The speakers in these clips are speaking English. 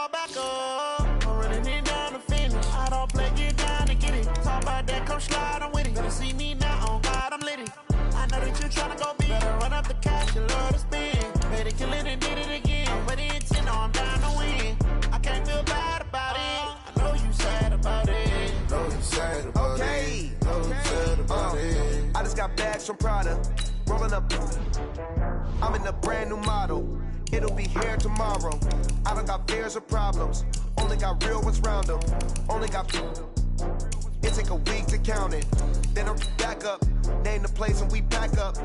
call back up. I'm running it down to finish. I don't play, get down to get it. Talk about that, come slide, I'm with it. Better see me now, on God, I'm litty. I know that you tryna go big. Better run up the cash, you love to spend. Made it, kill it, and did it again. But the intent, no, I'm down to win. I can't feel bad about it. I know you sad about it. Know you sad about it. Know you sad about it. I just got bags from Prada. Rolling up. I'm in a brand new model. It'll be here tomorrow. I don't got fears or problems. Only got real ones round them. Only got. It take a week to count it. Then I'm back up. Name the place and we pack up.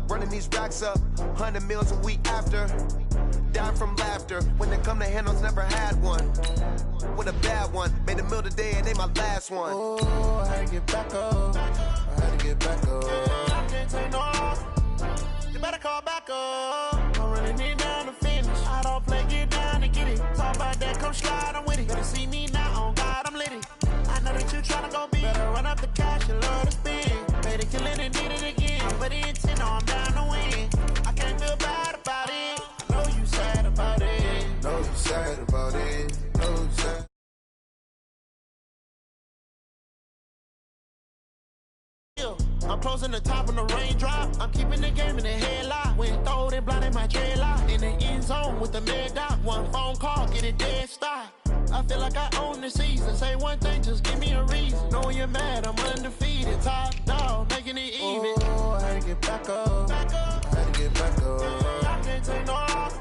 Running these racks up. 100 meals a week after. Dying from laughter. When they come to handles, never had one. With a bad one. Made a meal today and they my last one. Oh, I had to get back up. I had to get back up. I can't take no loss. You better call back up. I'm running it down to finish. I don't play, get down to get it. Talk about that, come slide, I'm with it. Better see me now, on God, I'm litty. I know that you tryna go big. Better run up the cash, you love to spend. Made it, kill it, and did it again. But the intent, no, I'm down to win. I can't feel bad about it. I know you sad about it. Know you sad about it. Know you sad. I'm closing the top on the raindrop. I'm keeping the game in the headlock. When throwed and blinded my dreadlock. In the end zone with the mad dot. One phone call, get it dead stop. I feel like I own the season. Say one thing, just give me a reason. Knowing you're mad, I'm undefeated. Top dog, making it even. Oh, I had to get back up. I had to get back up. I can't take no loss.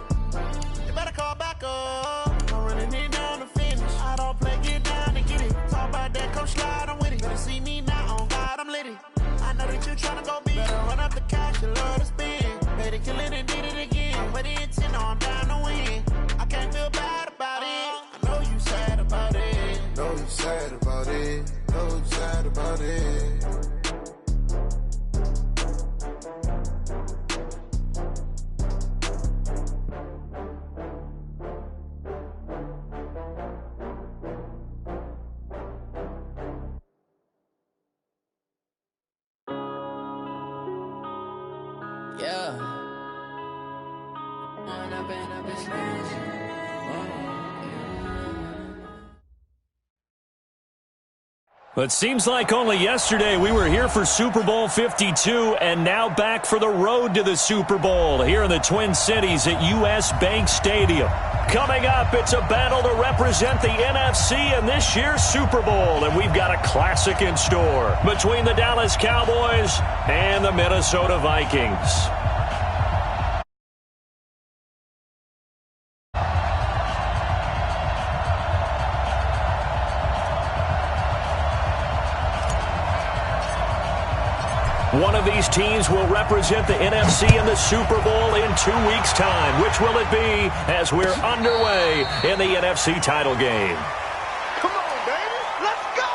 You better call back up. I'm running it down to finish. I don't play, get down to get it. Talk about that, come slide, I'm with it. Better see me now, on God, I'm litty. I know that you tryna go big. Better run up the cash, you love to spend. Made it, kill it, and did it again. But the intent, no, I'm down to win. I can't feel bad about it. I know you sad about it. Know you sad about it. Know you sad about it. Yeah. But it seems like only yesterday we were here for Super Bowl 52 and now back for the road to the Super Bowl here in the Twin Cities at US Bank Stadium. Coming up, it's a battle to represent the NFC in this year's Super Bowl, and we've got a classic in store between the Dallas Cowboys and the Minnesota Vikings. One of these teams will represent the NFC in the Super Bowl in 2 weeks' time. Which will it be as we're underway in the NFC title game? Come on, baby. Let's go.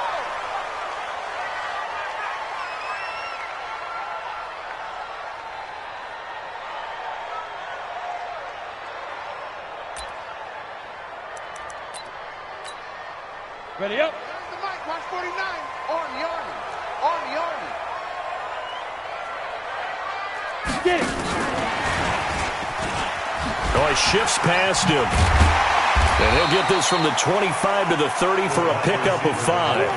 Ready up. There's the mic. Watch 49. On the Army. On the Army. Get it. Oh, he shifts past him. And he'll get this from the 25 to the 30 for a pickup of 5.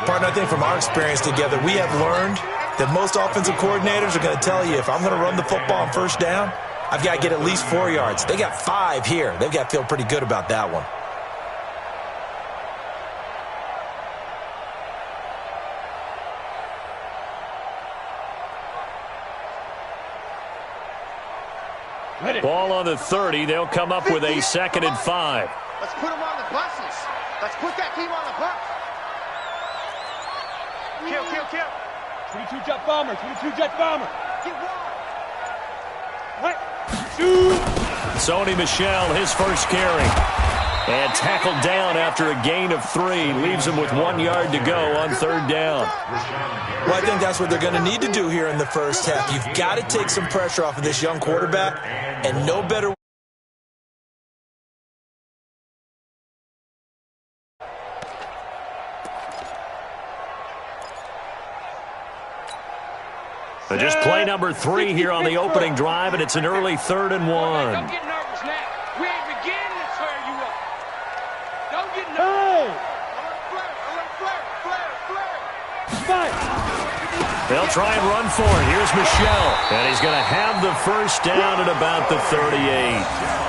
Partner, I think from our experience together, we have learned that most offensive coordinators are going to tell you, if I'm going to run the football on first down, I've got to get at least 4 yards. They got 5 here. They've got to feel pretty good about that one. Ball on the 30. They'll come up with a 2nd and 5. Let's put them on the buses. Let's put that team on the bus. Kill, kill, kill. 22 jet bomber. 22 jet bomber. Get one. Right. Shoot. Sony Michel, his first carry. And tackled down after a gain of 3. Leaves him with 1 yard to go on 3rd down. Well, I think that's what they're going to need to do here in the first half. You've got to take some pressure off of this young quarterback, and no better. But just play number 3 here on the opening drive, and it's an early 3rd and 1. Don't get nervous now. We ain't beginning the third They'll try and run for it. Here's Michel. And he's going to have the first down at about the 38.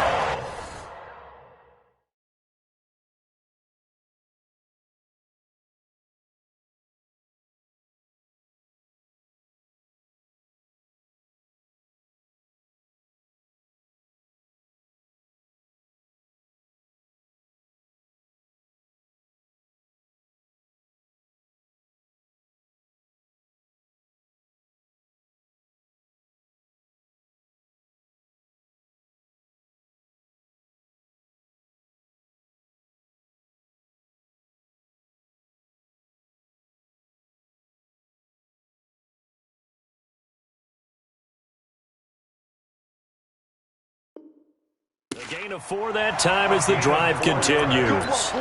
A gain of 4 that time as the drive continues. Let's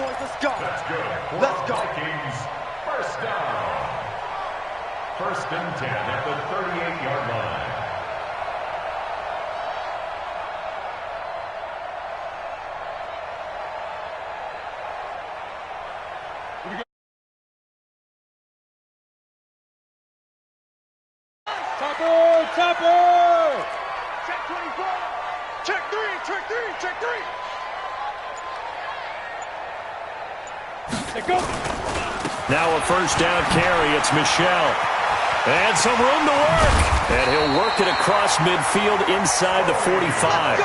go. Let's go. First down. First and 10 at the 38-yard line. Topper! Check 24. Check 3. Check 3. Check 3. Let go. Now a first down carry. It's Michel. And some room to work. And he'll work it across midfield inside the 45.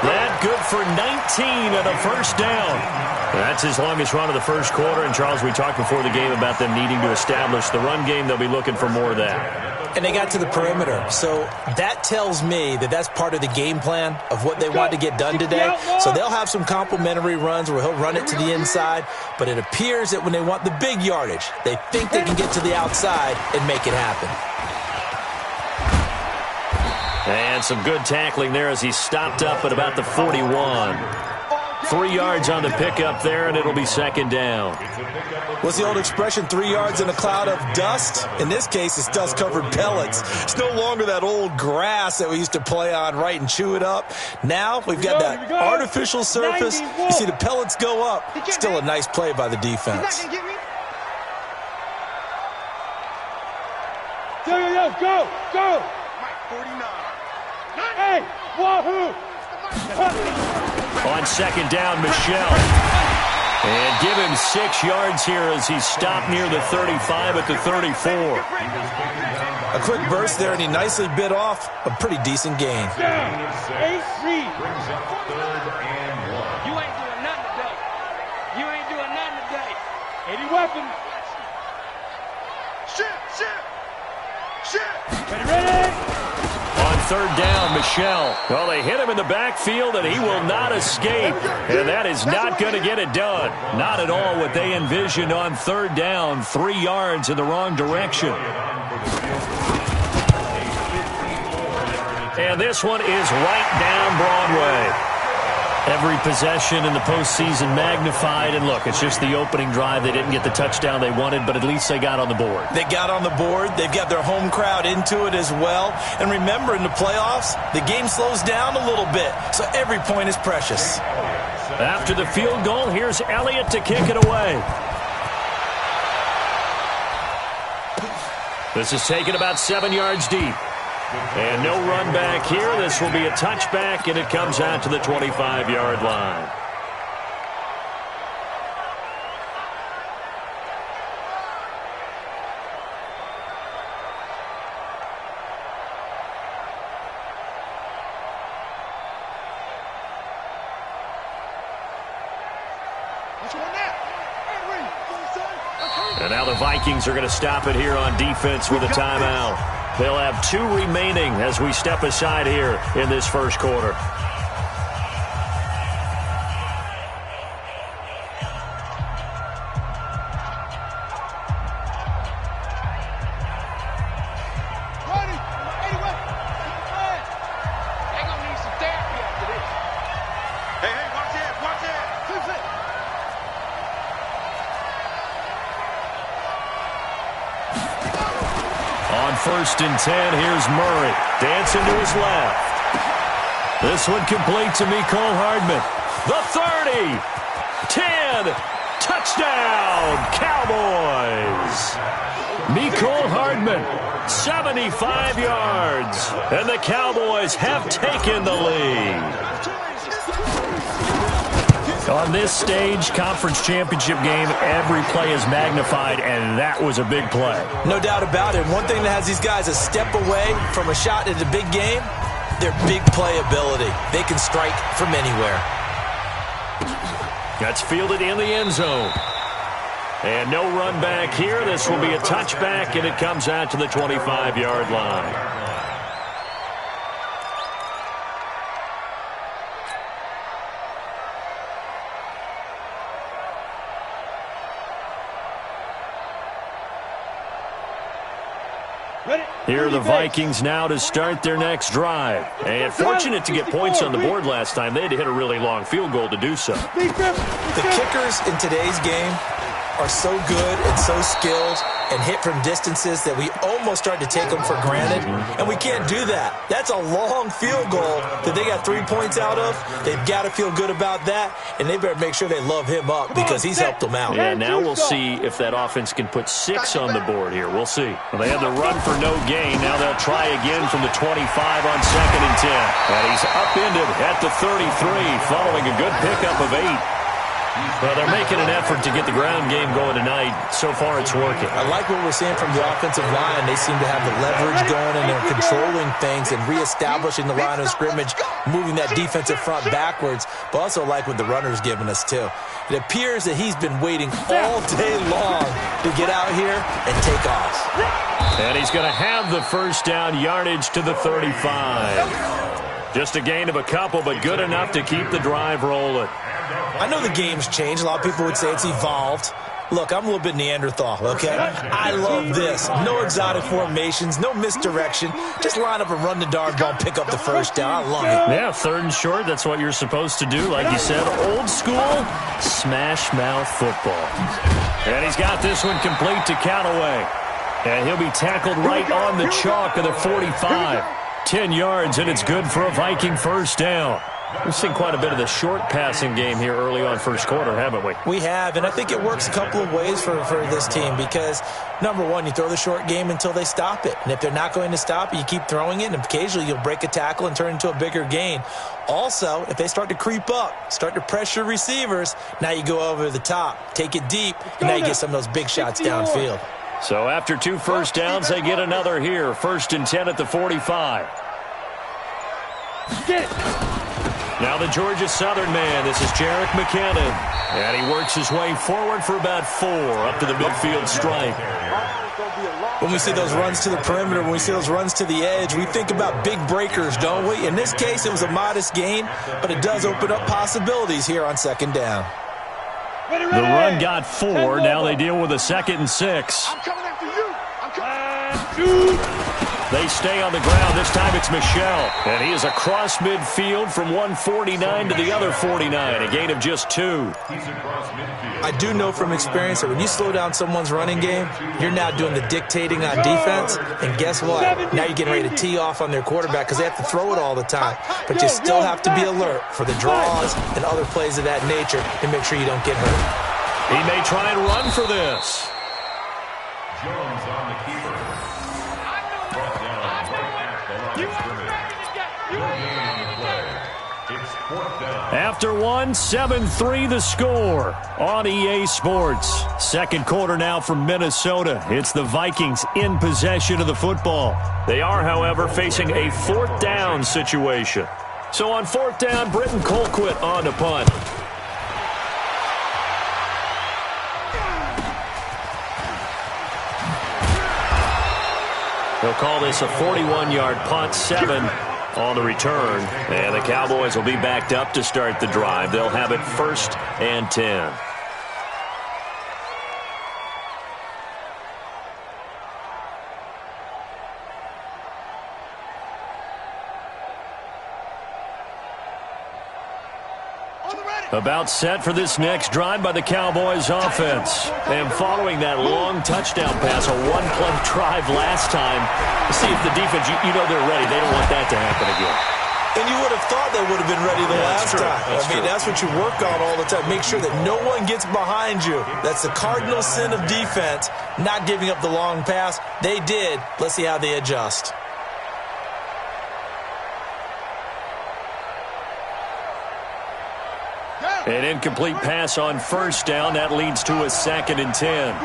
That good for 19 and a first down. That's his longest run of the first quarter. And, Charles, we talked before the game about them needing to establish the run game. They'll be looking for more of that. And they got to the perimeter. So that tells me that that's part of the game plan of what they want to get done today. So they'll have some complementary runs where he'll run it to the inside. But it appears that when they want the big yardage, they think they can get to the outside and make it happen. And some good tackling there as he stopped up at about the 41. 3 yards on the pickup there, and it'll be second down. What's the old expression, 3 yards in a cloud of dust? In this case, it's dust-covered pellets. It's no longer that old grass that we used to play on, right, and chew it up. Now we've got that artificial surface. You see the pellets go up. Still a nice play by the defense. Go! Mike 49. Hey! Wahoo! On second down, Michel. And give him 6 yards here as he stopped near the 35 at the 34. A quick burst there, and he nicely bit off a pretty decent gain. AC. You ain't doing nothing today. You ain't doing nothing today. 80 weapons. Shit. Ready? On third down, Michel. Well, they hit him in the backfield, and he will not escape. And that is not going to get it done. Not at all what they envisioned on third down. 3 yards in the wrong direction. And this one is right down Broadway. Every possession in the postseason magnified. And look, it's just the opening drive. They didn't get the touchdown they wanted, but at least they got on the board. They got on the board. They've got their home crowd into it as well. And remember, in the playoffs, the game slows down a little bit, so every point is precious. After the field goal, here's Elliott to kick it away. This is taken about 7 yards deep. And no run back here. This will be a touchback, and it comes out to the 25-yard line. And now the Vikings are going to stop it here on defense with a timeout. They'll have 2 remaining as we step aside here in this first quarter. First and 10, here's Murray. Dancing to his left. This one complete to Mecole Hardman. The 30, 10, Touchdown, Cowboys! Mecole Hardman, 75 yards, and the Cowboys have taken the lead. On this stage, conference championship game, every play is magnified, and that was a big play. No doubt about it. One thing that has these guys a step away from a shot at a big game, their big play ability. They can strike from anywhere. That's fielded in the end zone. And no run back here. This will be a touchback, and it comes out to the 25-yard line. Here are the Vikings now to start their next drive. And fortunate to get points on the board last time. They had to hit a really long field goal to do so. The kickers in today's game are so good and so skilled and hit from distances that we almost start to take them for granted, and we can't do that. That's a long field goal that they got 3 points out of. They've got to feel good about that, and they better make sure they love him up because he's helped them out. Yeah, now we'll see if that offense can put 6 on the board here. We'll see. Well, they had the run for no gain. Now they'll try again from the 25 on 2nd and 10. And he's upended at the 33 following a good pickup of 8. Well, they're making an effort to get the ground game going tonight. So far, it's working. I like what we're seeing from the offensive line. They seem to have the leverage going, and they're controlling things and reestablishing the line of scrimmage, moving that defensive front backwards, but also like what the runner's giving us, too. It appears that he's been waiting all day long to get out here and take off. And he's going to have the first down yardage to the 35. Just a gain of a couple, but good enough to keep the drive rolling. I know the game's changed. A lot of people would say it's evolved. Look, I'm a little bit Neanderthal, okay? I love this. No exotic formations, no misdirection. Just line up and run the darn ball, pick up the first down. I love it. Yeah, 3rd and short, that's what you're supposed to do. Like you said, old school, smash mouth football. And he's got this one complete to Callaway. And he'll be tackled right on the chalk of the 45. 10 yards, and it's good for a Viking first down. We've seen quite a bit of the short passing game here early on first quarter, haven't we? We have, and I think it works a couple of ways for this team because, number one, you throw the short game until they stop it. And if they're not going to stop it, you keep throwing it, and occasionally you'll break a tackle and turn it into a bigger gain. Also, if they start to creep up, start to pressure receivers, now you go over the top, take it deep, and now you get some of those big shots downfield. So after 2 first downs, they get another here. 1st and 10 at the 45. Get it. Now the Georgia Southern man. This is Jerick McKinnon. And he works his way forward for about 4 up to the midfield stripe. When we see those runs to the perimeter, when we see those runs to the edge, we think about big breakers, don't we? In this case, it was a modest gain, but it does open up possibilities here on 2nd down. The run got 4. Now they deal with a 2nd and 6. I'm coming after you. I'm coming. They stay on the ground. This time it's Michel. And he is across midfield from 149 to the other 49. A gain of just 2. I do know from experience that when you slow down someone's running game, you're now doing the dictating on defense. And guess what? Now you're getting ready to tee off on their quarterback because they have to throw it all the time. But you still have to be alert for the draws and other plays of that nature and make sure you don't get hurt. He may try and run for this. Jones on the keeper. Brought down right at the line of scrimmage. It's 4th down. After 1, 7-3 the score on EA Sports. 2nd quarter now from Minnesota. It's the Vikings in possession of the football. They are, however, facing a 4th down situation. So on 4th down, Britton Colquitt on to punt. They'll call this a 41-yard punt, 7 on the return. And the Cowboys will be backed up to start the drive. They'll have it 1st and 10. About set for this next drive by the Cowboys offense. And following that long touchdown pass, a 1-play drive last time, see if the defense, you know they're ready. They don't want that to happen again. And you would have thought they would have been ready the last time. That's what you work on all the time. Make sure that no one gets behind you. That's the cardinal sin of defense, not giving up the long pass. They did. Let's see how they adjust. An incomplete pass on first down. That leads to a 2nd and 10.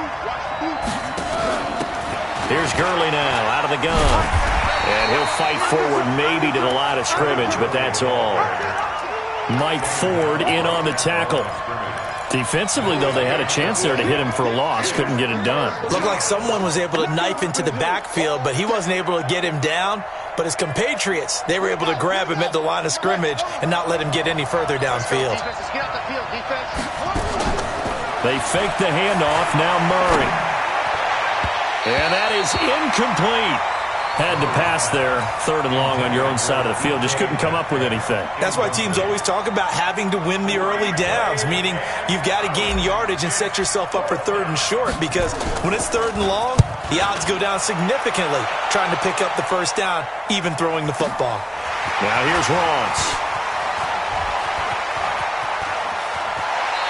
Here's Gurley now out of the gun. And he'll fight forward maybe to the line of scrimmage, but that's all. Mike Ford in on the tackle. Defensively, though, they had a chance there to hit him for a loss. Couldn't get it done. Looked like someone was able to knife into the backfield, but he wasn't able to get him down. But his compatriots, they were able to grab him at the line of scrimmage and not let him get any further downfield. They fake the handoff. Now Murray. And that is incomplete. Had to pass there, 3rd and long on your own side of the field. Just couldn't come up with anything. That's why teams always talk about having to win the early downs, meaning you've got to gain yardage and set yourself up for 3rd and short, because when it's 3rd and long, the odds go down significantly trying to pick up the first down, even throwing the football. Now here's Lawrence.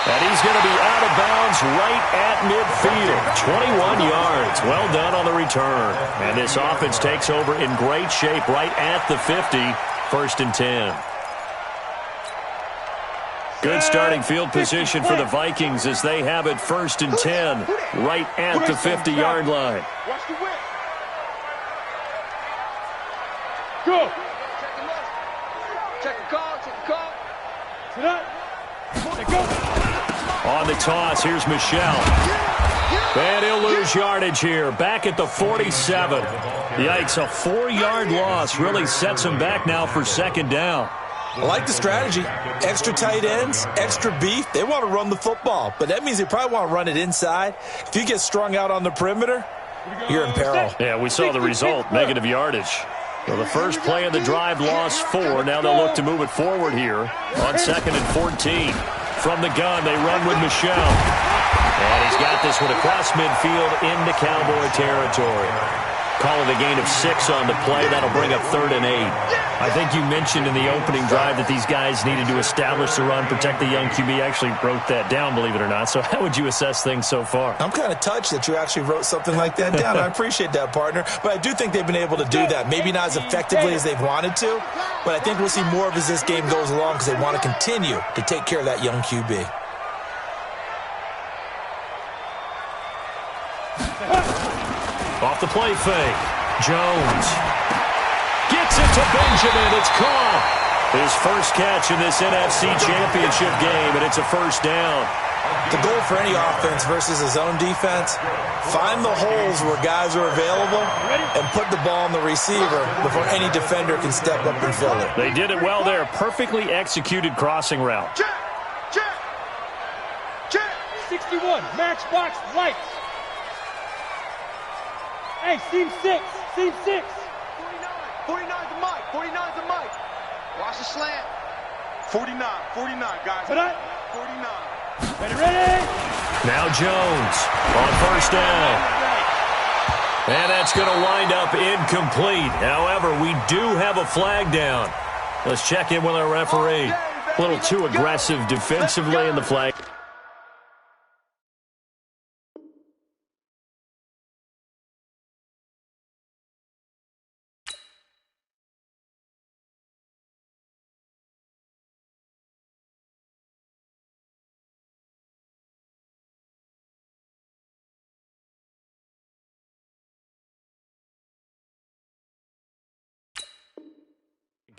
And he's going to be out of bounds right at midfield. 21 yards. Well done on the return. And this offense takes over in great shape right at the 50. 1st and 10. Good starting field position for the Vikings as they have it 1st and 10 right at the 50-yard line. Watch the whip. Go. Check the call. Check the call. Sit up. Let go. On the toss, here's Michel. And he'll lose yardage here. Back at the 47. Yikes, a 4-yard loss really sets him back now for 2nd down. I like the strategy. Extra tight ends, extra beef. They want to run the football, but that means they probably want to run it inside. If you get strung out on the perimeter, you're in peril. Yeah, we saw the result, negative yardage. Well, the first play of the drive lost 4. Now they'll look to move it forward here on 2nd and 14. From the gun, they run with Michel. And he's got this one across midfield into Cowboy territory. Call it a gain of 6 on the play. That'll bring up 3rd and 8. I think you mentioned in the opening drive that these guys needed to establish the run, protect the young QB. I actually wrote that down, believe it or not. So how would you assess things so far? I'm kind of touched that you actually wrote something like that down. I appreciate that, partner. But I do think they've been able to do that. Maybe not as effectively as they've wanted to, but I think we'll see more of as this game goes along because they want to continue to take care of that young QB. Off the play fake. Jones gets it to Benjamin. It's caught. His first catch in this NFC Championship game, and it's a 1st down. The goal for any offense versus his own defense, find the holes where guys are available and put the ball on the receiver before any defender can step up and fill it. They did it well there. Perfectly executed crossing route. Check. 61. Matchbox lights. Hey, seam 6. Seam 6. 49 to Mike. 49 to Mike. Watch the slant. 49, guys. Put up. 49. Ready. Now Jones on 1st down. And that's going to wind up incomplete. However, we do have a flag down. Let's check in with our referee. A little too aggressive defensively in the flag.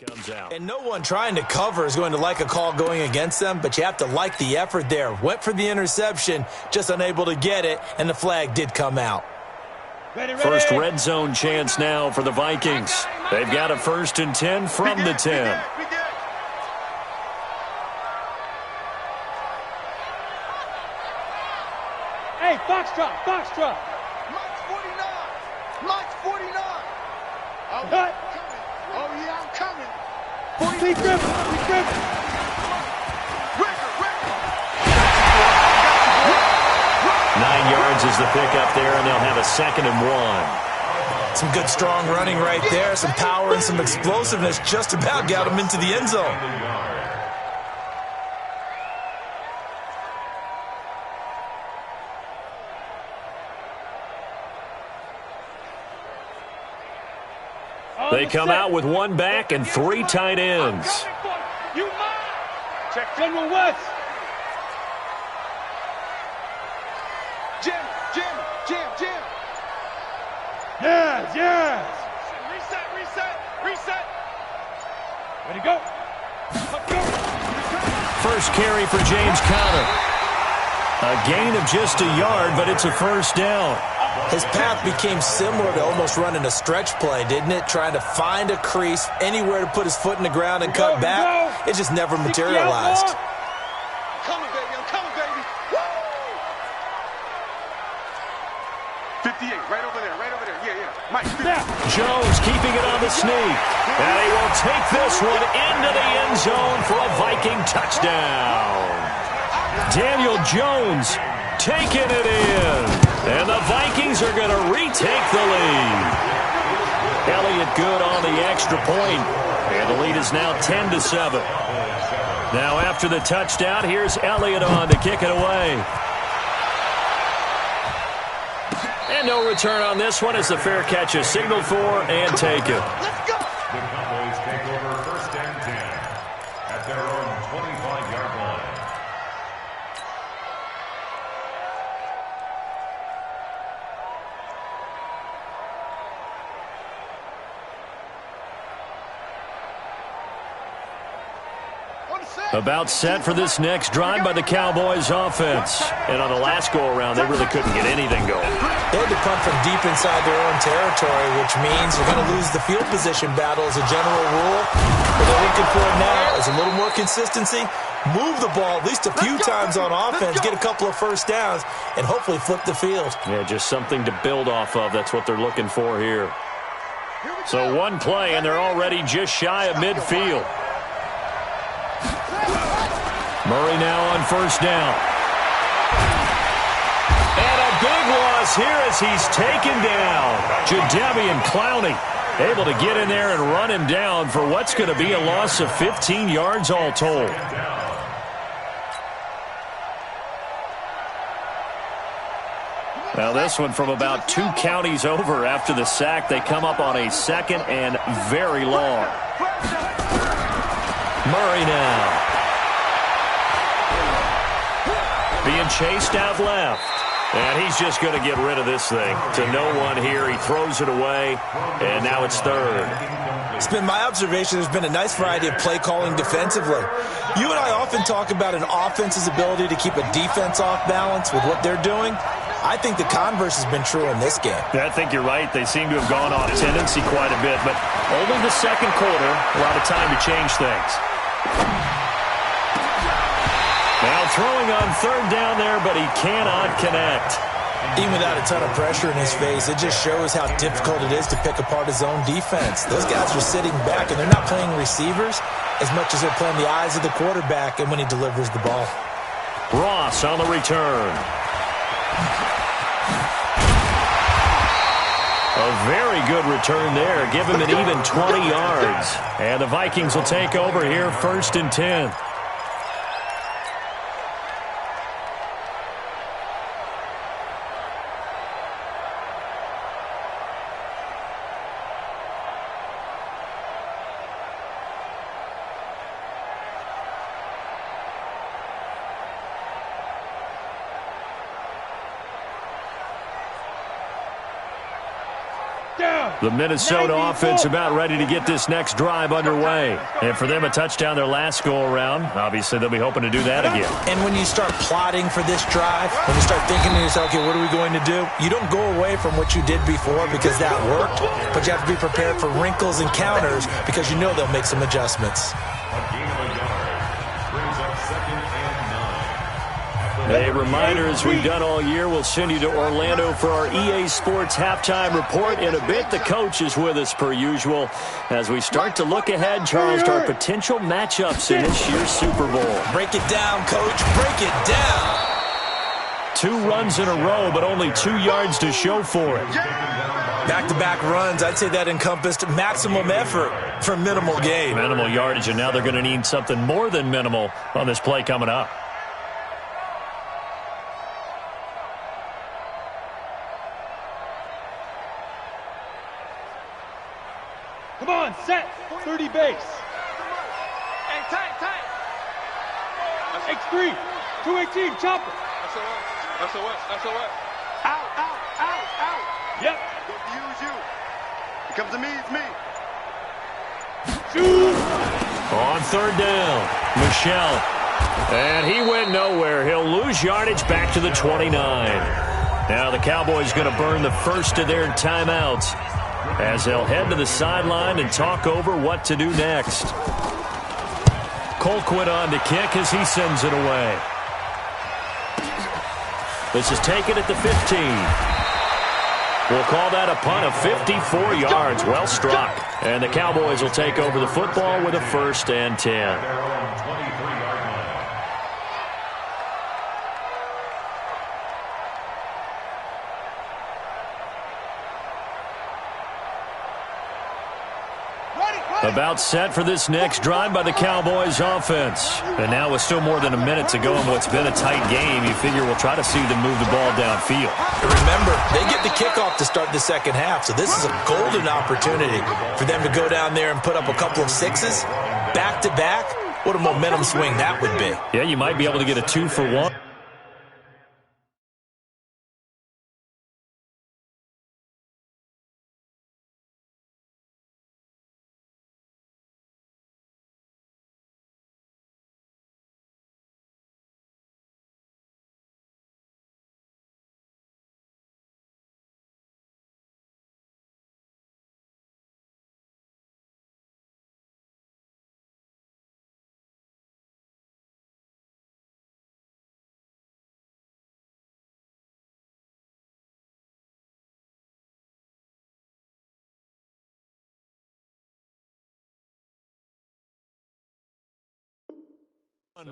Comes out. And no one trying to cover is going to like a call going against them, but you have to like the effort there. Went for the interception, just unable to get it, and the flag did come out. First red zone chance now for the Vikings. They've got a 1st and 10 from the 10. Hey, Foxtrot. Mike's 49. Mike's 49. Cut. Oh, yeah, I'm coming. Be driven. Record. 9 yards is the pickup there, and they'll have a 2nd and 1. Some good, strong running right there. Some power and some explosiveness just about got him into the end zone. They come out with one back and 3 tight ends. You check General West. Jim. Yes. Reset. Ready to go. First carry for James Conner. A gain of just a yard, but it's a first down. His path became similar to almost running a stretch play, didn't it? Trying to find a crease, anywhere to put his foot in the ground and cut back. It just never materialized. I'm coming, baby. Woo! 58, right over there. Yeah. Mike. Jones keeping it on the sneak. And he will take this one into the end zone for a Viking touchdown. Daniel Jones taking it in. And the Vikings are going to retake the lead. Elliott good on the extra point. And the lead is now 10-7. Now after the touchdown, here's Elliott on to kick it away. And no return on this one as the fair catch is signaled for and taken. Let's go. The Cowboys take over first and 10 at their own 25-yard line. About set for this next drive by the Cowboys offense. And on the last go-around, they really couldn't get anything going. They had to punt from deep inside their own territory, which means they're going to lose the field position battle as a general rule. What they're looking for now is a little more consistency, move the ball at least a few times on offense, get a couple of first downs, and hopefully flip the field. Yeah, just something to build off of. That's what they're looking for here. So one play, and they're already just shy of midfield. Murray now on first down. And a big loss here as he's taken down. Jadeveon Clowney able to get in there and run him down for what's going to be a loss of 15 yards all told. Now this one from about 2 counties over after the sack. They come up on a second and very long. Murray now. Being chased out left. And he's just going to get rid of this thing. To no one here. He throws it away. And now it's third. It's been my observation there's been a nice variety of play calling defensively. You and I often talk about an offense's ability to keep a defense off balance with what they're doing. I think the converse has been true in this game. I think you're right. They seem to have gone off tendency quite a bit. But only the second quarter. A lot of time to change things. Now throwing on third down there, but he cannot connect. Even without a ton of pressure in his face, it just shows how difficult it is to pick apart his own defense. Those guys are sitting back, and they're not playing receivers as much as they're playing the eyes of the quarterback and when he delivers the ball. Ross on the return. A very good return there. Give him an even 20 yards. And the Vikings will take over here first and 10. The Minnesota offense about ready to get this next drive underway. And for them, a touchdown their last go-around. Obviously, they'll be hoping to do that again. And when you start plotting for this drive, when you start thinking to yourself, okay, what are we going to do? You don't go away from what you did before because that worked, but you have to be prepared for wrinkles and counters because you know they'll make some adjustments. A reminder, as we've done all year, we'll send you to Orlando for our EA Sports halftime report. In a bit, the coach is with us per usual as we start to look ahead, Charles, to our potential matchups in this year's Super Bowl. Break it down, Coach. Break it down. 2 runs in a row, but only 2 yards to show for it. Back-to-back runs, I'd say that encompassed maximum effort for minimal gain. Minimal yardage, and now they're going to need something more than minimal on this play coming up. Come on, set. 30 base. Hey, tight. X3. 218, chopper. SOS. Out. Yep. Use you. It comes to me, it's me. Shoot. On 3rd down, Michelle. And he went nowhere. He'll lose yardage back to the 29. Now the Cowboys going to burn the first of their timeouts as they'll head to the sideline and talk over what to do next. Colquitt on to kick as he sends it away. This is taken at the 15. We'll call that a punt of 54 yards. Well struck. And the Cowboys will take over the football with a 1st and 10. About set for this next drive by the Cowboys offense. And now with still more than a minute to go in what's been a tight game, you figure we'll try to see them move the ball downfield. Remember, they get the kickoff to start the second half, so this is a golden opportunity for them to go down there and put up a couple of 6s back-to-back. What a momentum swing that would be. Yeah, you might be able to get a 2-for-1.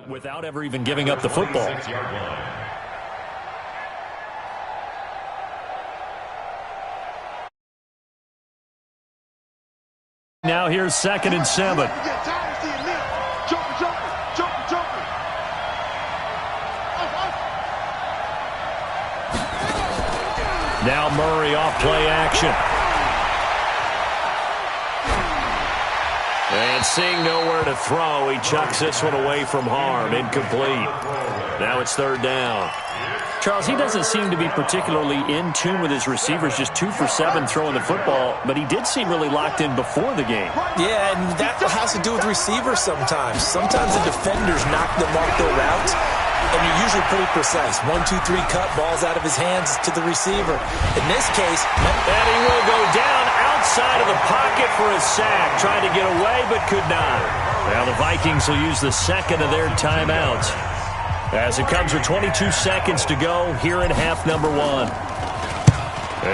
Without ever even giving up the football. Now here's 2nd and 7. Now Murray off play action. And seeing nowhere to throw, he chucks this one away from harm. Incomplete. Now it's 3rd down. Charles, he doesn't seem to be particularly in tune with his receivers, just 2 for 7 throwing the football, but he did seem really locked in before the game. Yeah, and that has to do with receivers sometimes. Sometimes the defenders knock them off their routes, and you're usually pretty precise. 1, 2, 3 cut, balls out of his hands to the receiver. In this case, and he will go down outside of the pocket for a sack, trying to get away but could not. Now the Vikings will use the 2nd of their timeouts as it comes with 22 seconds to go here in half number 1.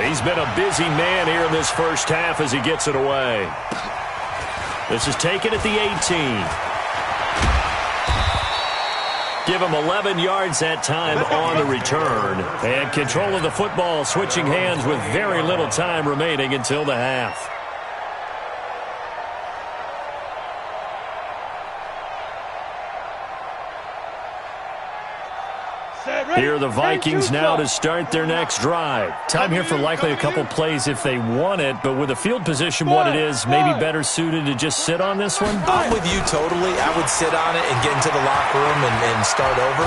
He's been a busy man here in this first half as he gets it away. This is taken at the 18. Give him 11 yards that time on the return. And control of the football switching hands with very little time remaining until the half. Here are the Vikings now to start their next drive. Time here for likely a couple plays if they want it, but with the field position what it is, maybe better suited to just sit on this one? I'm with you totally. I would sit on it and get into the locker room and start over.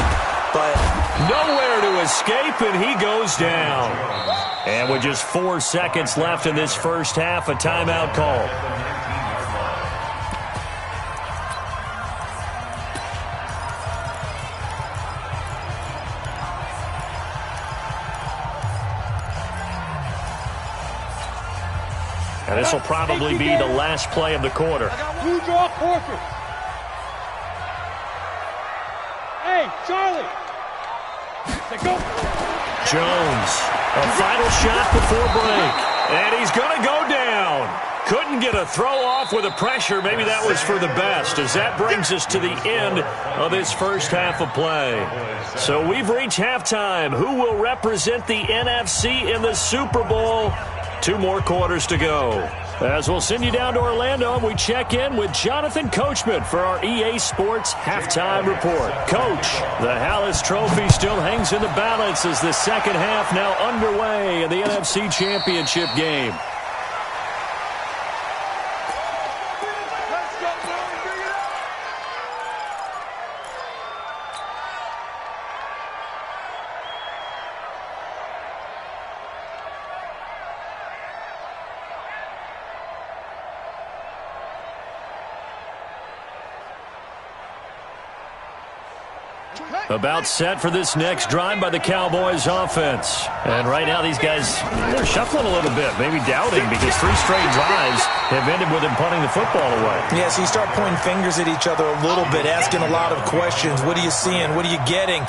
But nowhere to escape, and he goes down. And with just 4 seconds left in this first half, a timeout call. And this will probably be the last play of the quarter. Who draw Corker? Hey, Charlie. Go. Jones, a final shot before break. And he's going to go down. Couldn't get a throw off with the pressure. Maybe that was for the best, as that brings us to the end of this first half of play. So we've reached halftime. Who will represent the NFC in the Super Bowl? 2 more quarters to go. As we'll send you down to Orlando, and we check in with Jonathan Coachman for our EA Sports Halftime Report. Coach, the Hallis Trophy still hangs in the balance as the second half now underway in the NFC Championship game. About set for this next drive by the Cowboys offense. And right now these guys, they're shuffling a little bit, maybe doubting, because 3 straight drives have ended with them punting the football away. Yeah, so you start pointing fingers at each other a little bit, asking a lot of questions. What are you seeing? What are you getting?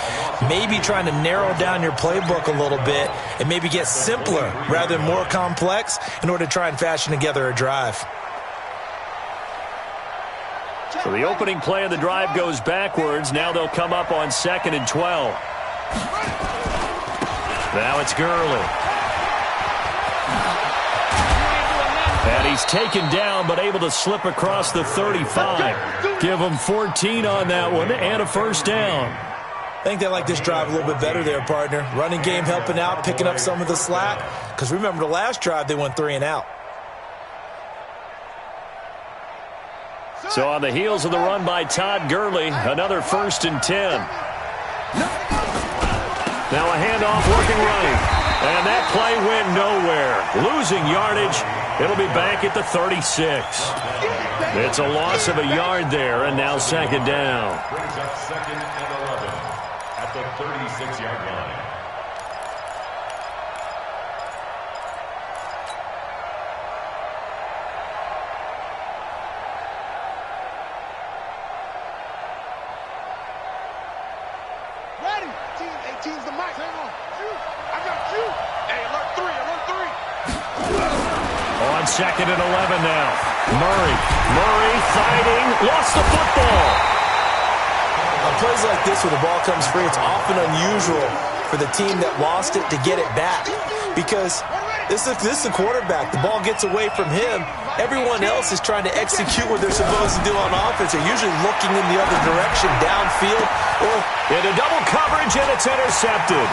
Maybe trying to narrow down your playbook a little bit and maybe get simpler rather than more complex in order to try and fashion together a drive. So the opening play of the drive goes backwards. Now they'll come up on 2nd and 12. Now it's Gurley. And he's taken down, but able to slip across the 35. Give him 14 on that one and a first down. I think they like this drive a little bit better there, partner. Running game helping out, picking up some of the slack. Because remember, the last drive they went 3 and out. So on the heels of the run by Todd Gurley, another 1st and 10. Now a handoff working right. And that play went nowhere. Losing yardage. It'll be back at the 36. It's a loss of a yard there, and now 2nd down. Brings up 2nd and 11 at the 36-yard line. On 2nd and 11 now. Murray fighting, lost the football. On plays like this where the ball comes free, it's often unusual for the team that lost it to get it back. Because this is the quarterback. The ball gets away from him. Everyone else is trying to execute what they're supposed to do on offense. They're usually looking in the other direction, downfield. Or into double coverage, and it's intercepted.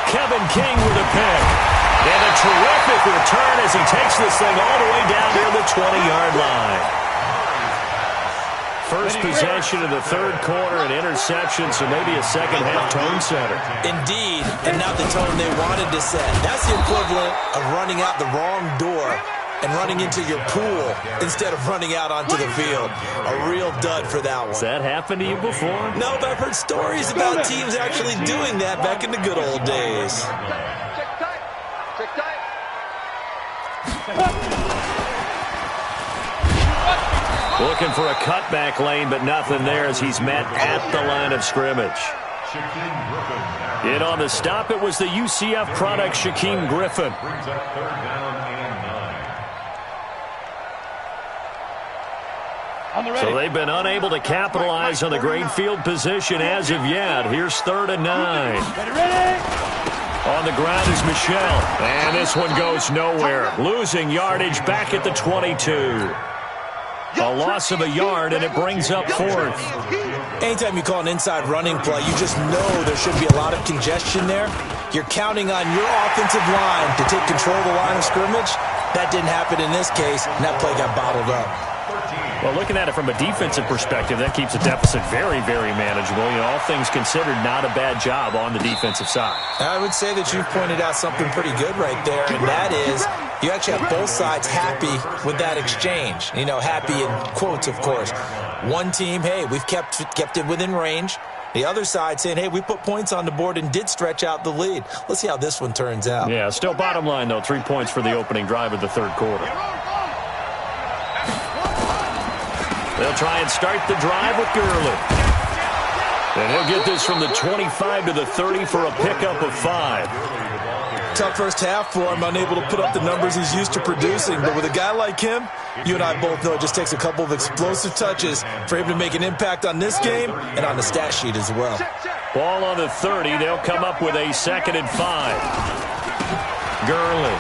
Kevin King with a pick. And a terrific return as he takes this thing all the way down near the 20-yard line. First possession of the 3rd quarter, an interception, so maybe a second-half tone setter. Indeed, and not the tone they wanted to set. That's the equivalent of running out the wrong door and running into your pool instead of running out onto the field. A real dud for that one. Has that happened to you before? No, but I've heard stories about teams actually doing that back in the good old days. Looking for a cutback lane, but nothing there as he's met at the line of scrimmage. In on the stop, it was the UCF product, Shaquem Griffin. Brings up 3rd down and 9. So they've been unable to capitalize on the great field position as of yet. Here's 3rd and 9. On the ground is Michel. And this one goes nowhere. Losing yardage back at the 22. A loss of a yard, and it brings up 4th. Anytime you call an inside running play, you just know there should be a lot of congestion there. You're counting on your offensive line to take control of the line of scrimmage. That didn't happen in this case, and that play got bottled up. Well, looking at it from a defensive perspective, that keeps the deficit very, very manageable. You know, all things considered, not a bad job on the defensive side. I would say that you've pointed out something pretty good right there, and that is you actually have both sides happy with that exchange. You know, happy in quotes, of course. One team, hey, we've kept it within range. The other side saying, hey, we put points on the board and did stretch out the lead. Let's see how this one turns out. Yeah, still bottom line, though, 3 points for the opening drive of the 3rd quarter. They'll try and start the drive with Gurley. And he'll get this from the 25 to the 30 for a pickup of 5. tough first half for him, unable to put up the numbers he's used to producing. But with a guy like him, you and I both know it just takes a couple of explosive touches for him to make an impact on this game and on the stat sheet as well. Ball on the 30. They'll come up with a 2nd and 5. Gurley.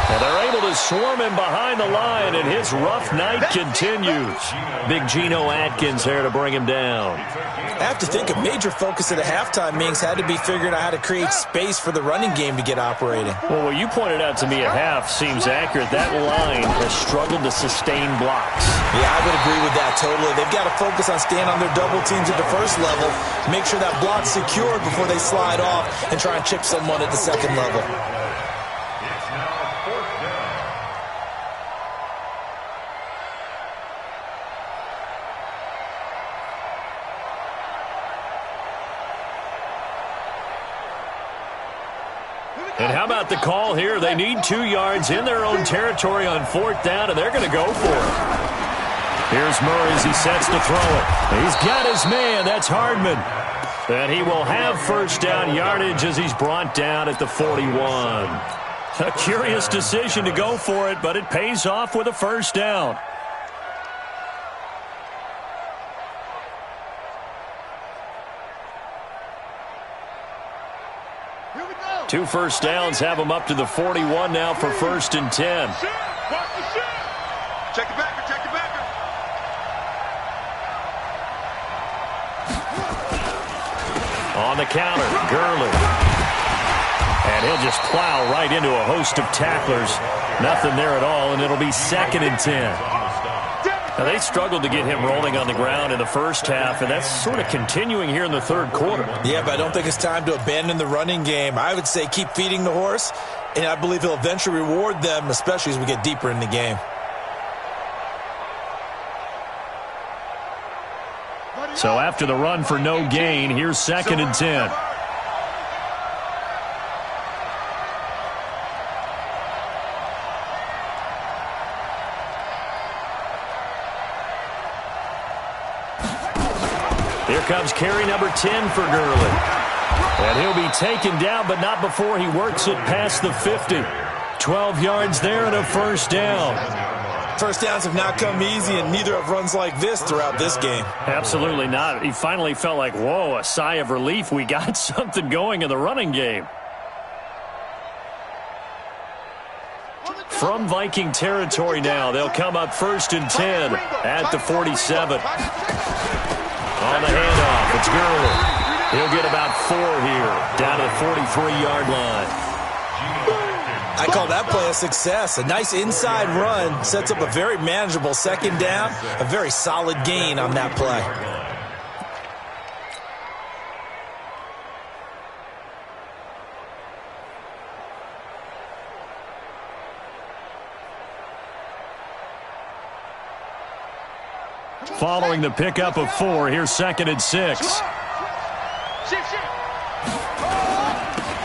And they're able to swarm him behind the line, and his rough night continues. Big Geno Atkins there to bring him down. I have to think a major focus at the halftime meetings had to be figuring out how to create space for the running game to get operating. Well, what you pointed out to me at half seems accurate. That line has struggled to sustain blocks. Yeah, I would agree with that totally. They've got to focus on staying on their double teams at the first level, make sure that block's secured before they slide off and try and chip someone at the second level. And how about the call here? They need 2 yards in their own territory on 4th down, and they're going to go for it. Here's Murray as he sets to throw it. He's got his man. That's Hardman. And he will have 1st down yardage as he's brought down at the 41. A curious decision to go for it, but it pays off with a 1st down. Two 1st downs have them up to the 41 now for 1st and 10. Check the backer, check the backer. On the counter, Gurley. And he'll just plow right into a host of tacklers. Nothing there at all, and it'll be 2nd and 10. Now, they struggled to get him rolling on the ground in the first half, and that's sort of continuing here in the 3rd quarter. Yeah, but I don't think it's time to abandon the running game. I would say keep feeding the horse, and I believe he'll eventually reward them, especially as we get deeper in the game. So after the run for no gain, here's 2nd and 10. Here comes carry number 10 for Gurley. And he'll be taken down, but not before he works it past the 50. 12 yards there and a 1st down. 1st downs have not come easy, and neither have runs like this throughout this game. Absolutely not. He finally felt like, whoa, a sigh of relief. We got something going in the running game. From Viking territory now, they'll come up 1st and 10 at the 47. On the handoff, it's Gurley. He'll get about 4 here, down to the 43-yard line. I call that play a success. A nice inside run sets up a very manageable 2nd down, a very solid gain on that play. Following the pickup of 4, here's 2nd and 6.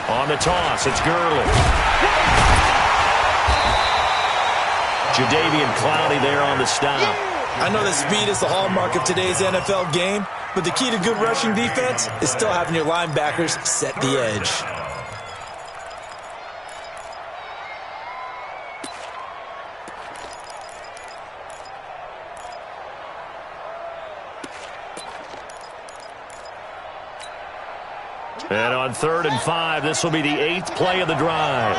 On the toss, it's Gurley. Jadeveon Clowney there on the stop. I know that speed is the hallmark of today's NFL game, but the key to good rushing defense is still having your linebackers set the edge. And on 3rd and 5, this will be the 8th play of the drive.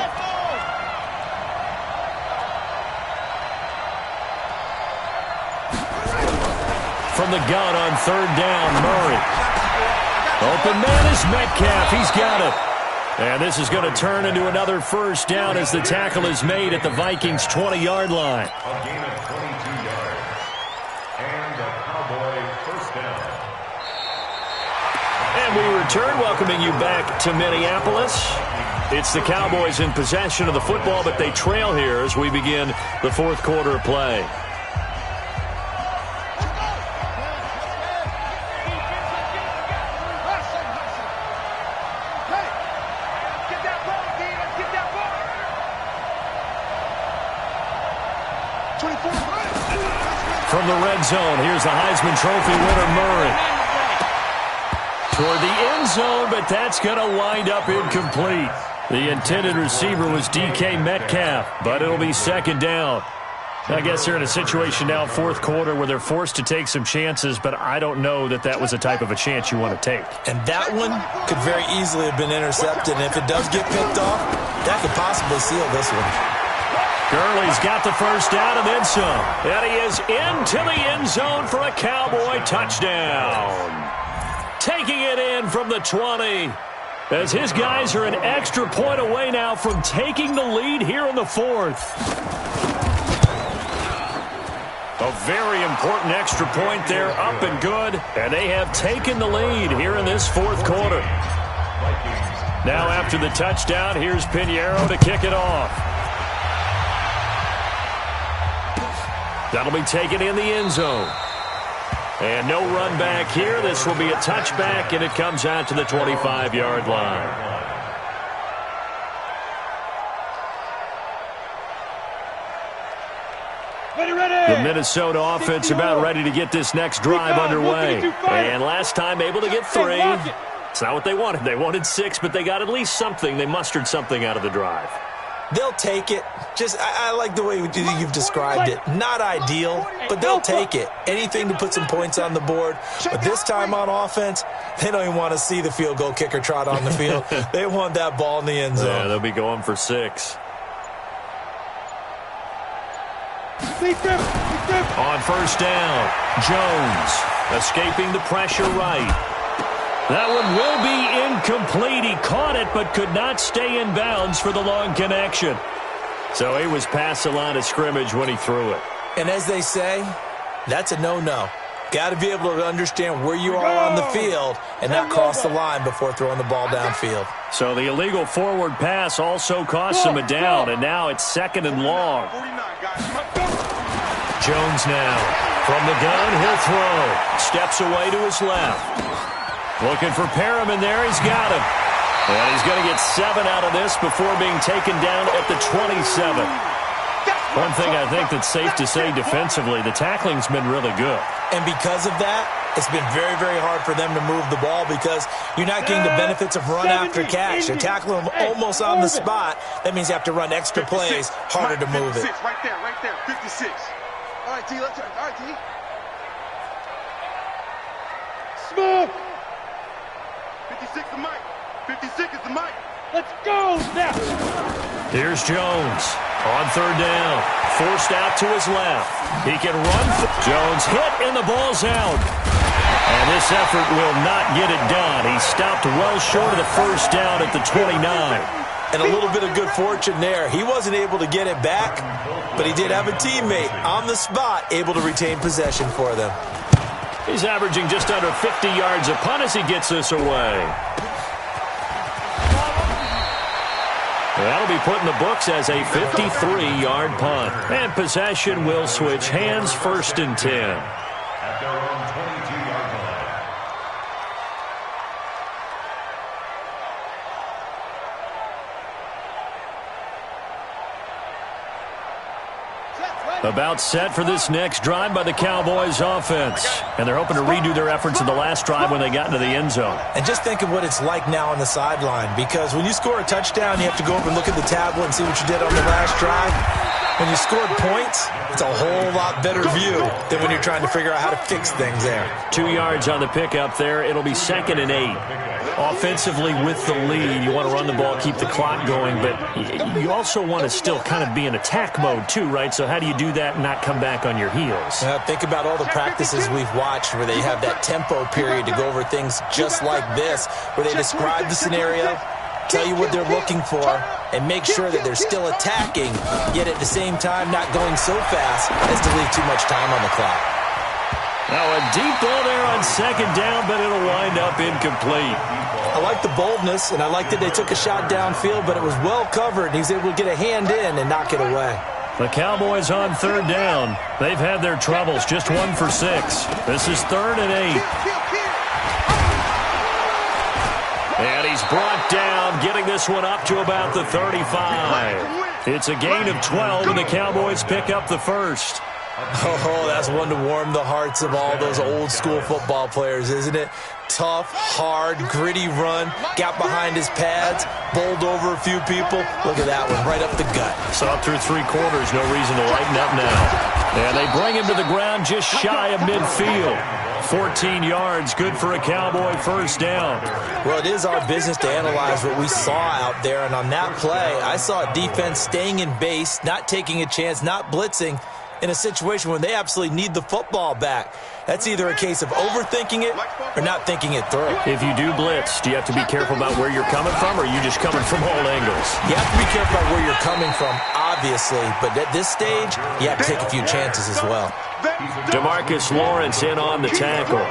From the gun on 3rd down, Murray. Open man is Metcalf. He's got it. And this is going to turn into another 1st down as the tackle is made at the Vikings' 20-yard line. A gain of 22 yards. And a Cowboy 1st down. And we return, welcoming you back to Minneapolis. It's the Cowboys in possession of the football, but they trail here as we begin the 4th quarter of play. From the red zone, here's the Heisman Trophy winner, Murray. Toward the end zone, but that's going to wind up incomplete. The intended receiver was DK Metcalf, but it'll be second down. I guess they're in a situation now, fourth quarter, where they're forced to take some chances, but I don't know that that was the type of a chance you want to take. And that one could very easily have been intercepted, and if it does get picked off, that could possibly seal this one. Gurley's got the first down and then some. And he is into the end zone for a Cowboy touchdown. Taking it in from the 20. As his guys are an extra point away now from taking the lead here in the fourth. A very important extra point there, up and good. And they have taken the lead here in this fourth quarter. Now after the touchdown, here's Pinheiro to kick it off. That'll be taken in the end zone. And no run back here. This will be a touchback, and it comes out to the 25-yard line. The Minnesota offense about ready to get this next drive underway. And last time able to get 3. It's not what they wanted. They wanted 6, but they got at least something. They mustered something out of the drive. They'll take it. I like the way you've described it. Not ideal, but they'll take it. Anything to put some points on the board. But this time on offense, they don't even want to see the field goal kicker trot on the field. They want that ball in the end zone. Yeah, they'll be going for 6. On first down, Jones escaping the pressure right. That one will be incomplete. He caught it but could not stay in bounds for the long connection. So he was past the line of scrimmage when he threw it. And as they say, that's a no-no. Got to be able to understand where you are on the field and not cross the line before throwing the ball downfield. So the illegal forward pass also cost him a down, and now it's second and long. Jones now from the gun, he'll throw. Steps away to his left. Looking for Perriman there, he's got him. And he's going to get 7 out of this before being taken down at the 27. One thing I think that's safe to say defensively, the tackling's been really good. And because of that, it's been very, very hard for them to move the ball because you're not getting the benefits of run after catch. You're tackling them almost on the spot. That means you have to run extra plays, harder to move it. Right there, 56. All right, T, let's turn. All right, T. Smoke! 56 the mic. 56 is the mic. Let's go now! Here's Jones on third down. Forced out to his left. He can run. Jones hit and the ball's out. And this effort will not get it done. He stopped well short of the first down at the 29. And a little bit of good fortune there. He wasn't able to get it back, but he did have a teammate on the spot able to retain possession for them. He's averaging just under 50 yards a punt as he gets this away. That'll be put in the books as a 53-yard punt. And possession will switch hands, 1st and 10. At their own 22-yard line. About set for this next drive by the Cowboys offense. And they're hoping to redo their efforts in the last drive when they got into the end zone. And just think of what it's like now on the sideline, because when you score a touchdown, you have to go over and look at the tablet and see what you did on the last drive. When you scored points, it's a whole lot better view than when you're trying to figure out how to fix things there. 2 yards on the pickup there. It'll be 2nd and 8. Offensively with the lead, you want to run the ball, keep the clock going, but you also want to still kind of be in attack mode too, right? So how do you do that and not come back on your heels? Think about all the practices we've watched where they have that tempo period to go over things just like this, where they describe the scenario, tell you what they're looking for, and make sure that they're still attacking, yet at the same time not going so fast as to leave too much time on the clock. Now a deep ball there on 2nd down, but it'll wind up incomplete. I like the boldness, and I like that they took a shot downfield, but it was well covered, and he was able to get a hand in and knock it away. The Cowboys on 3rd down. They've had their troubles, just 1 for 6. This is 3rd and 8. And he's brought down, getting this one up to about the 35. It's a gain of 12, and the Cowboys pick up the first. Oh, that's one to warm the hearts of all those old-school football players, isn't it? Tough, hard, gritty run, got behind his pads, bowled over a few people. Look at that one, right up the gut. So up through 3 quarters, no reason to lighten up now. And they bring him to the ground just shy of midfield. 14 yards, good for a Cowboy first down. Well, it is our business to analyze what we saw out there, and on that play, I saw a defense staying in base, not taking a chance, not blitzing, in a situation where they absolutely need the football back. That's either a case of overthinking it or not thinking it through. If you do blitz, do you have to be careful about where you're coming from, or are you just coming from all angles? You have to be careful about where you're coming from, obviously, but at this stage, you have to take a few chances as well. DeMarcus Lawrence in on the tackle.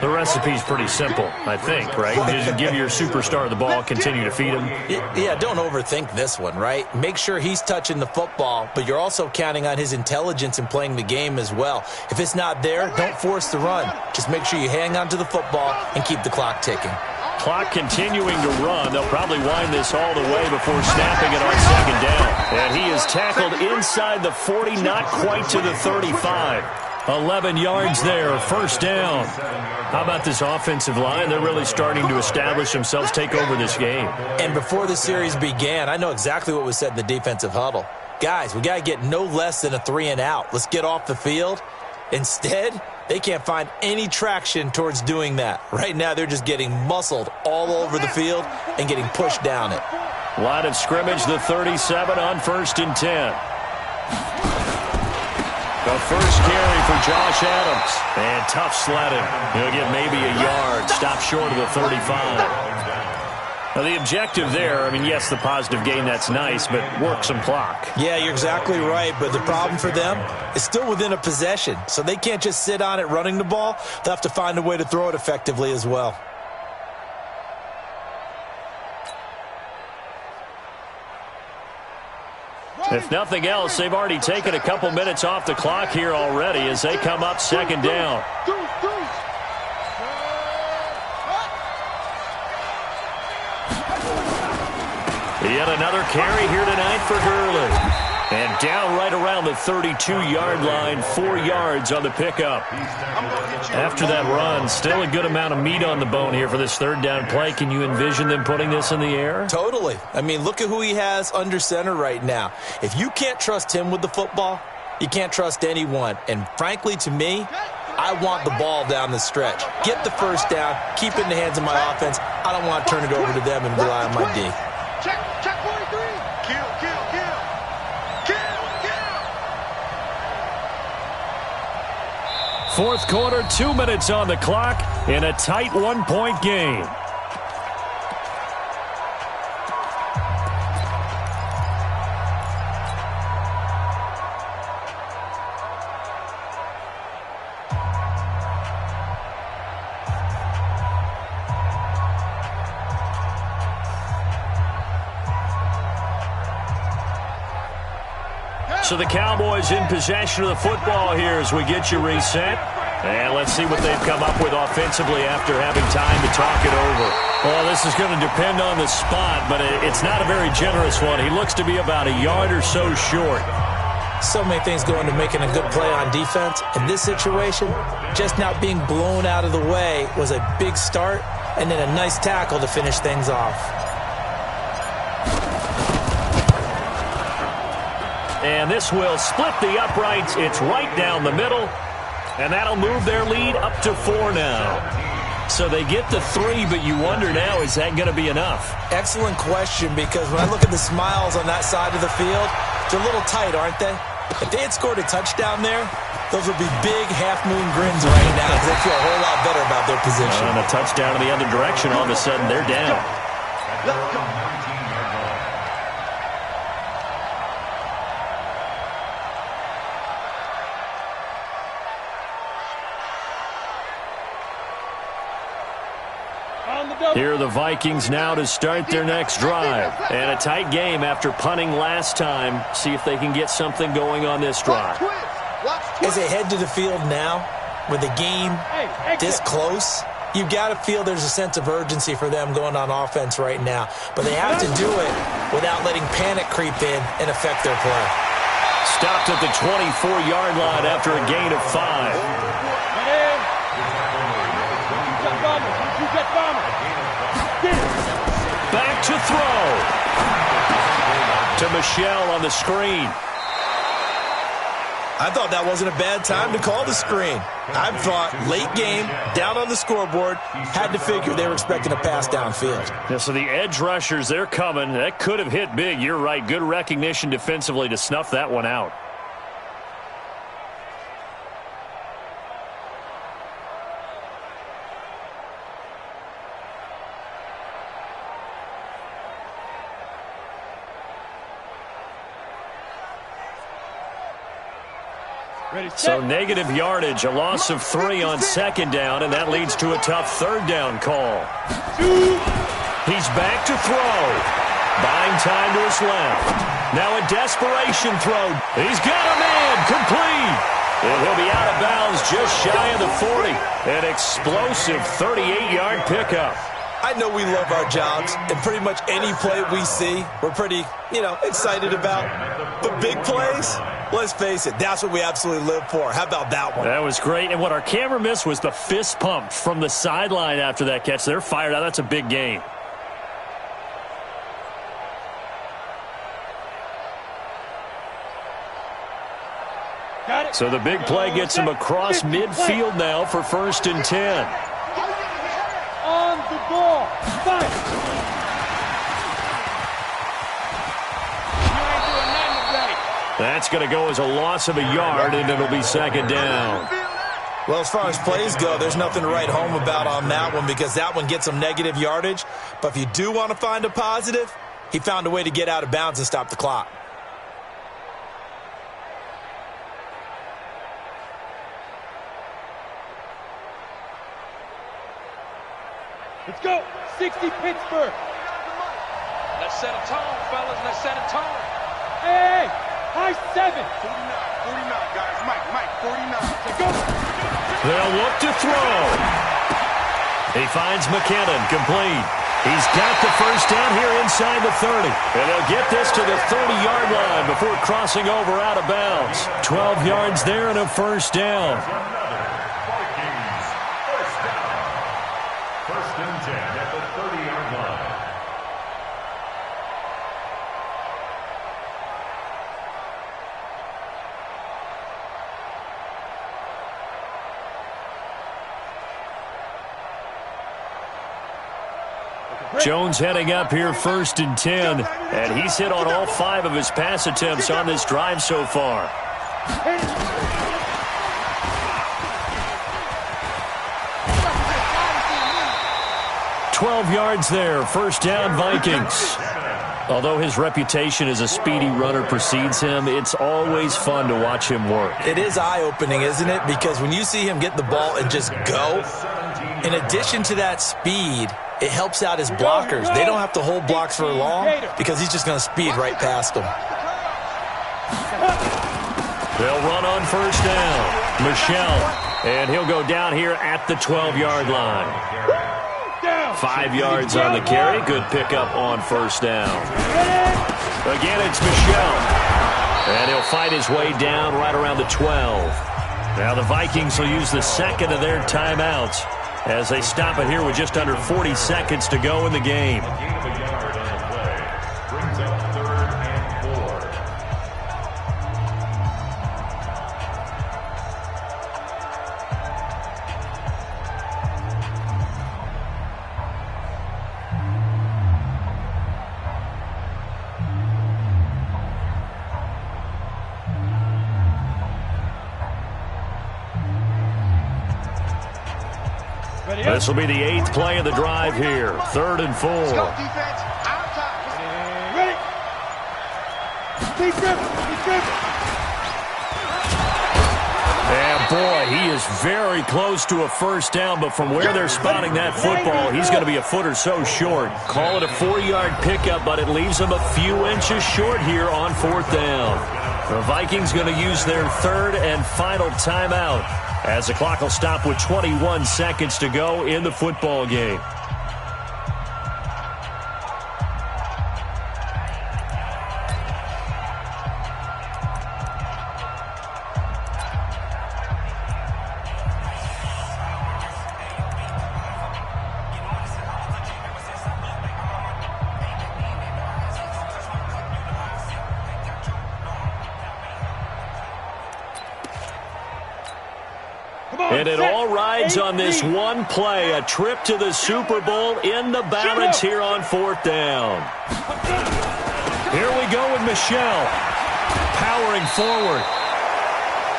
The recipe's pretty simple, I think, right? Just give your superstar the ball, continue to feed him. Yeah, don't overthink this one, right? Make sure he's touching the football, but you're also counting on his intelligence in playing the game as well. If it's not there, don't force the run. Just make sure you hang on to the football and keep the clock ticking. Clock continuing to run. They'll probably wind this all the way before snapping it on second down. And he is tackled inside the 40, not quite to the 35. 11 yards there, first down. How about this offensive line? They're really starting to establish themselves, take over this game. And before the series began, I know exactly what was said in the defensive huddle. Guys, we got to get no less than a 3-and-out. Let's get off the field. Instead, they can't find any traction towards doing that. Right now, they're just getting muscled all over the field and getting pushed down it. Line of scrimmage, the 37 on 1st and 10. The first carry for Josh Adams. And tough sledding. He'll get maybe a yard. Stop short of the 35. Now, the objective there, I mean, yes, the positive gain, that's nice, but work some clock. Yeah, you're exactly right, but the problem for them is still within a possession, so they can't just sit on it running the ball. They'll have to find a way to throw it effectively as well. If nothing else, they've already taken a couple minutes off the clock here already as they come up second down. Yet another carry here tonight for Gurley. And down right around the 32-yard line, 4 yards on the pickup. After that run, still a good amount of meat on the bone here for this third down play. Can you envision them putting this in the air? Totally. I mean, look at who he has under center right now. If you can't trust him with the football, you can't trust anyone. And frankly, to me, I want the ball down the stretch. Get the first down, keep it in the hands of my offense. I don't want to turn it over to them and rely on my D. Check 43. Kill. Fourth quarter, 2 minutes on the clock in a tight 1-point game. So the Cowboys in possession of the football here as we get you reset. And let's see what they've come up with offensively after having time to talk it over. Well, this is going to depend on the spot, but it's not a very generous one. He looks to be about a yard or so short. So many things go into making a good play on defense. In this situation, just not being blown out of the way was a big start, and then a nice tackle to finish things off. And this will split the uprights. It's right down the middle. And that'll move their lead up to 4 now. So they get the 3, but you wonder now, is that going to be enough? Excellent question, because when I look at the smiles on that side of the field, they're a little tight, aren't they? If they had scored a touchdown there, those would be big half-moon grins right now because they feel a whole lot better about their position. And a touchdown in the other direction, all of a sudden they're down. Let's go. Here are the Vikings now to start their next drive. And a tight game after punting last time. See if they can get something going on this drive. As they head to the field now, with the game this close, you've got to feel there's a sense of urgency for them going on offense right now. But they have to do it without letting panic creep in and affect their play. Stopped at the 24-yard line after a gain of 5. Back to throw. To Michelle on the screen. I thought that wasn't a bad time to call the screen. I thought late game, down on the scoreboard, had to figure they were expecting a pass downfield. Yeah, so the edge rushers, they're coming. That could have hit big. You're right. Good recognition defensively to snuff that one out. So negative yardage, a loss of 3 on second down, and that leads to a tough third down call. He's back to throw. Buying time to his left. Now a desperation throw. He's got a man, complete. And he'll be out of bounds just shy of the 40. An explosive 38-yard pickup. I know we love our jobs, and pretty much any play we see, we're pretty, excited about. But big plays, let's face it, that's what we absolutely live for. How about that one? That was great. And what our camera missed was the fist pump from the sideline after that catch. They're fired out. That's a big gain. So the big play gets him across midfield now for 1st and 10. On the ball. Fight. That's going to go as a loss of a yard, and it'll be 2nd down. Well, as far as plays go, there's nothing to write home about on that one because that one gets some negative yardage. But if you do want to find a positive, he found a way to get out of bounds and stop the clock. Let's go. 60 Pittsburgh. Let's set a tone, fellas. Let's set a tone. Hey, high 7. 49, guys. Mike, 49. Let's go. They'll look to throw. He finds McKinnon, complete. He's got the first down here inside the 30. And they'll get this to the 30-yard line before crossing over out of bounds. 12 yards there and a first down. Jones heading up here 1st and 10, and he's hit on all 5 of his pass attempts on this drive so far. "12 yards there, first down Vikings." Although his reputation as a speedy runner precedes him, it's always fun to watch him work. It is eye-opening, isn't it? Because when you see him get the ball and just go, in addition to that speed, it helps out his blockers. They don't have to hold blocks for long because he's just going to speed right past them. They'll run on first down. Michelle, and he'll go down here at the 12-yard line. 5 yards on the carry. Good pickup on first down. Again, it's Michelle. And he'll fight his way down right around the 12. Now the Vikings will use the second of their timeouts as they stop it here with just under 40 seconds to go in the game. This will be the 8th play of the drive here. 3rd and 4. Let's go, defense. Out of time. Ready. And boy, he is very close to a first down, but from where they're spotting that football, he's going to be a foot or so short. Call it a 4-yard pickup, but it leaves him a few inches short here on 4th down. The Vikings going to use their 3rd and final timeout, as the clock will stop with 21 seconds to go in the football game. And it all rides on this one play, a trip to the Super Bowl in the balance here on 4th down. Here we go with Michelle, powering forward.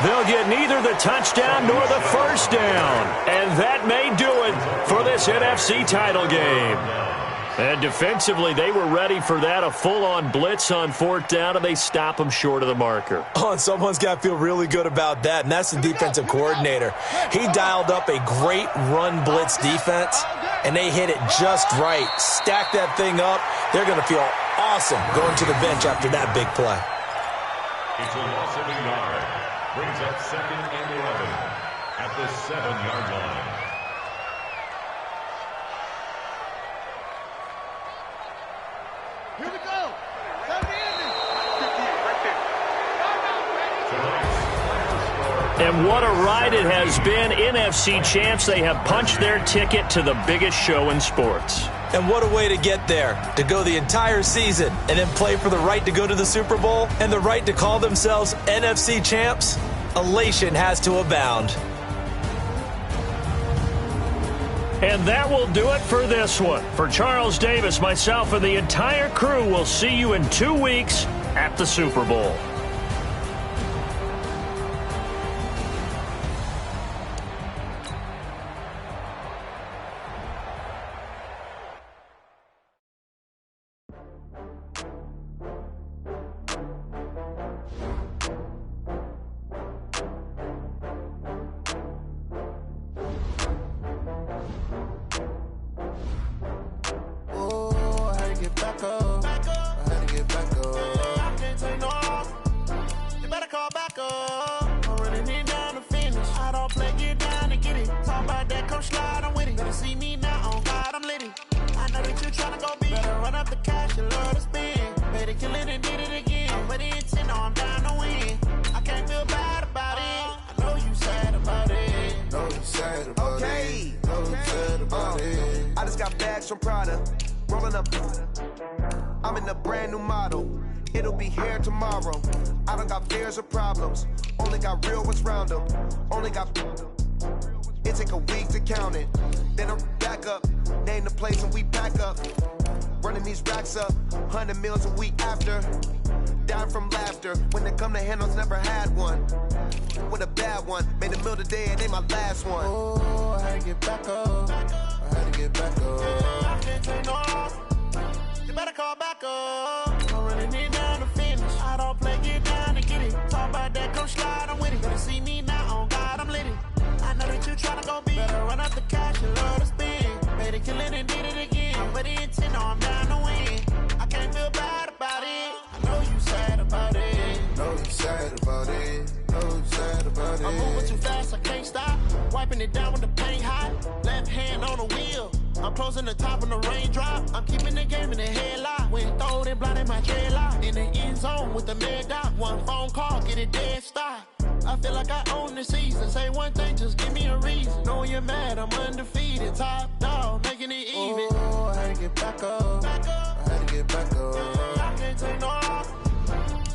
They'll get neither the touchdown nor the first down. And that may do it for this NFC title game. And defensively, they were ready for that, a full-on blitz on 4th down, and they stop them short of the marker. Oh, and someone's got to feel really good about that, and that's the defensive coordinator. He dialed up a great run blitz defense, and they hit it just right. Stack that thing up. They're going to feel awesome going to the bench after that big play. It's a loss of a yard. Brings up 2nd and 11 at the 7-yard line. Here we go. And what a ride it has been. NFC champs, they have punched their ticket to the biggest show in sports. And what a way to get there, to go the entire season and then play for the right to go to the Super Bowl and the right to call themselves NFC champs. Elation has to abound. And that will do it for this one. For Charles Davis, myself, and the entire crew, we'll see you in 2 weeks at the Super Bowl. I'm in a brand new model. It'll be here tomorrow. I don't got fears or problems. Only got real ones round them. Only got... It take a week to count it. Then I'm back up. Name the place and we pack up. Running these racks up. 100 meals a week after. Down from laughter. When they come to handles, never had one. With a bad one. Made a meal today and ain't my last one. Oh, I had to get back up. I had to get back up. I can't take no off. You better call back up. I'm running it down to finish. I don't play, get down to get it. Talk about that, come slide, I'm with it. Better see me now, on God, I'm lit it. I know that you tryna go big. Better run up the cash, you love to spend. Made it, kill it, and did it again. But the intent, no, I'm down to win. I can't feel bad about it. I know you sad about it. Know you sad about it. Know you sad about it. I'm moving too fast, I can't stop. Wiping it down with the paint hot. Left hand on the wheel. I'm closing the top when the raindrop. I'm keeping the game in the headlock. When throwed and blinded my dreadlock. In the end zone with the mad dot. One phone call, get it dead stop. I feel like I own the season. Say one thing, just give me a reason. Knowing you're mad, I'm undefeated. Top dog, making it even. Oh, I had to get back up. Back up. I had to get back up. I can't take no off.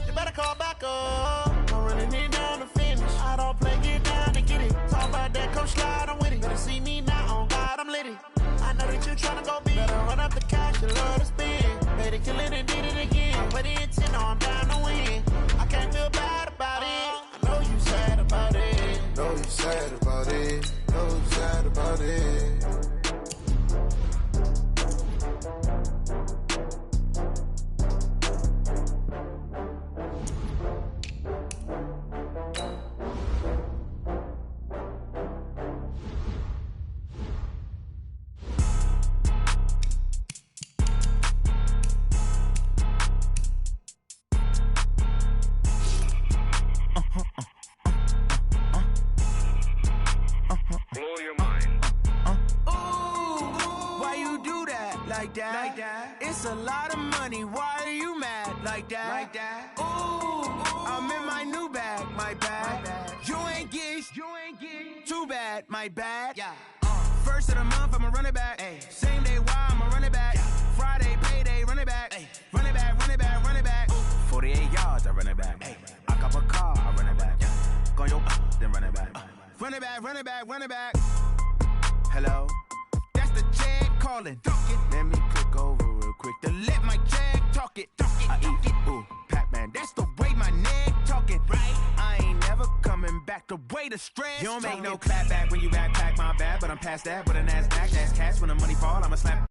You better call back up. I'm running it down to finish. I don't play, get down to get it. Talk about that, come slide, I'm with it. Better see me now, on God, I'm lit it. I know that you tryna go big. Better run up the cash, you love to spend. Made it, kill it, and did it again. But the intent, no, I'm down to win. I can't feel bad about it. I know you sad about it. Know you sad about it. Know you sad about it. Like that. It's a lot of money. Why are you mad like that? Like that. Ooh, I'm in my new bag. My bad. You ain't getting too bad. My bad. Yeah. First of the month, I'ma run it back. Ay. Same day, why I'ma run it back. Yeah. Friday, payday, run it back. Ay. Run it back, run it back, run it back. 48 yards, I run it back. Ay. I cop a car, I run it back. Yeah. Go your then run it back. run it back, run it back, run it back. Hello? That's the Jag calling. Let me click over real quick to let my Jag talk it. I eat it, ooh, Pac-Man. That's the way my neck talking. Right? I ain't never coming back the way the stress. You don't make no clap back when you backpack, my bad, but I'm past that with an ass back. That's cash when the money fall, I'ma slap.